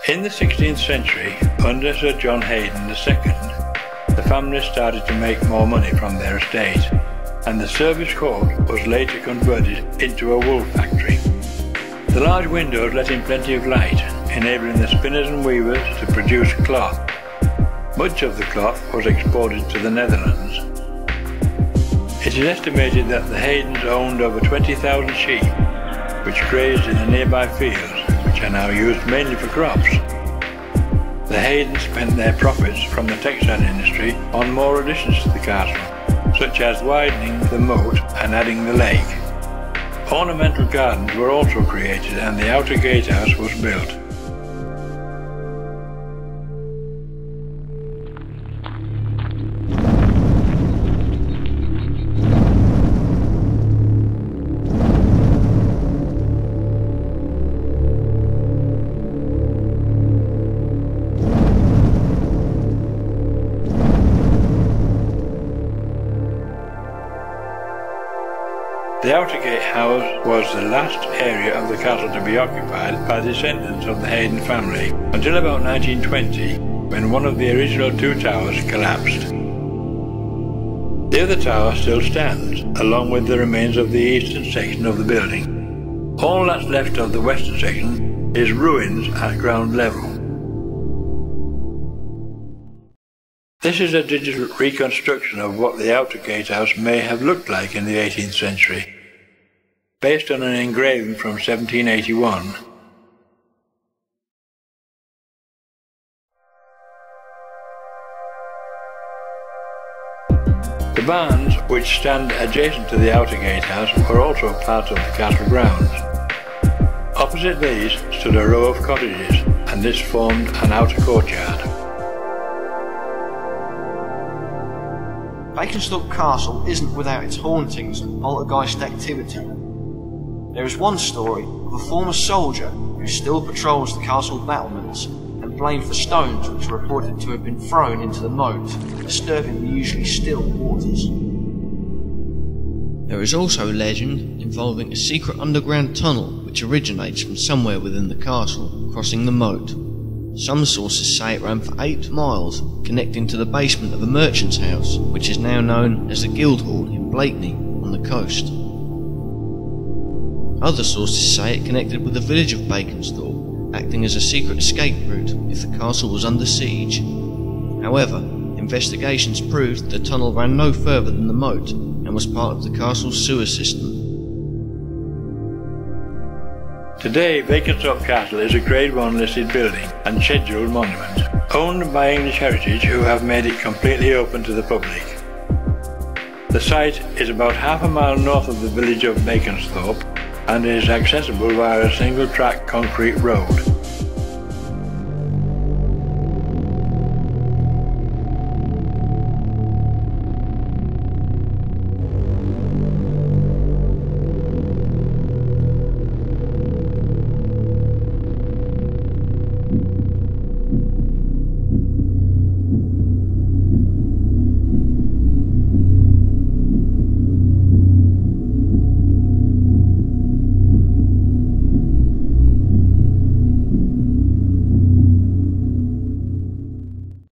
In the 16th century, under Sir John Heydon II, the family started to make more money from their estate, and the service court was later converted into a wool factory. The large windows let in plenty of light, enabling the spinners and weavers to produce cloth. Much of the cloth was exported to the Netherlands. It is estimated that the Heydons owned over 20,000 sheep, which grazed in the nearby fields, which are now used mainly for crops. The Heydons spent their profits from the textile industry on more additions to the castle, such as widening the moat and adding the lake. Ornamental gardens were also created and the outer gatehouse was built. The outer gatehouse was the last area of the castle to be occupied by descendants of the Heydon family until about 1920, when one of the original two towers collapsed. The other tower still stands, along with the remains of the eastern section of the building. All that's left of the western section is ruins at ground level. This is a digital reconstruction of what the outer gatehouse may have looked like in the 18th century, based on an engraving from 1781. The barns, which stand adjacent to the outer gatehouse, were also part of the castle grounds. Opposite these stood a row of cottages, and this formed an outer courtyard. Baconsthorpe Castle isn't without its hauntings and poltergeist activity. There is one story of a former soldier who still patrols the castle battlements and blamed for stones which were reported to have been thrown into the moat, disturbing the usually still waters. There is also a legend involving a secret underground tunnel which originates from somewhere within the castle, crossing the moat. Some sources say it ran for 8 miles, connecting to the basement of a merchant's house, which is now known as the Guildhall in Blakeney, on the coast. Other sources say it connected with the village of Baconsthorpe, acting as a secret escape route if the castle was under siege. However, investigations proved the tunnel ran no further than the moat and was part of the castle's sewer system. Today, Baconsthorpe Castle is a Grade 1 listed building and scheduled monument, owned by English Heritage, who have made it completely open to the public. The site is about half a mile north of the village of Baconsthorpe and is accessible via a single-track concrete road.